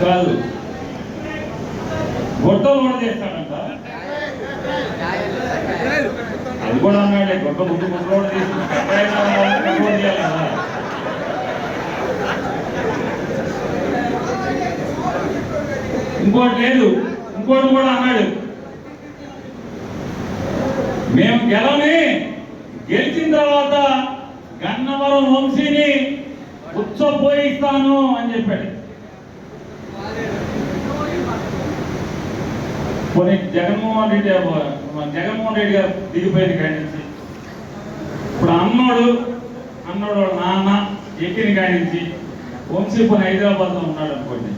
కాదు, గొట్టలు కూడా చేస్తాడంట. అది కూడా అన్నాడే, గొట్ట ముందు గుట్ట కూడా చేయాలి కదా. ఇంకోటి లేదు, ఇంకోటి కూడా అన్నాడు, మేము గెలిచిన తర్వాత గన్నవరం వంశీని ఉచ్చపోయిస్తాను అని చెప్పాడు. కొన్ని జగన్మోహన్ రెడ్డి గారు దిగిపోయింది కాడి నుంచి. ఇప్పుడు అన్నోడు నాన్న ఎక్కిన కాడి నుంచి వంశీ కొన్ని హైదరాబాద్లో ఉన్నాడు అనుకోండి.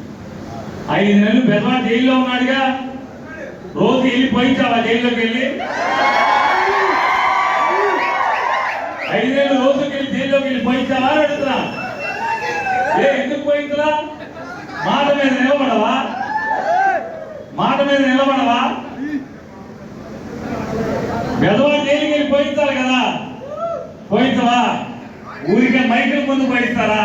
5 నెలలు బెదవా జైల్లో ఉన్నాడుగా. రోజు వెళ్ళి పోయించావా జైల్లోకి వెళ్ళి? 5 నెలలు రోజుకి వెళ్ళి జైల్లోకి వెళ్ళి పోయించావా అని అడుగుతున్నా. ఎందుకు పోయించరా? మాట మీద నిలబడవా? బెదవా జైలుకి వెళ్ళి పోయించాలి కదా. పోయించవా? ఊరికే మైకుల ముందు పోయిస్తారా?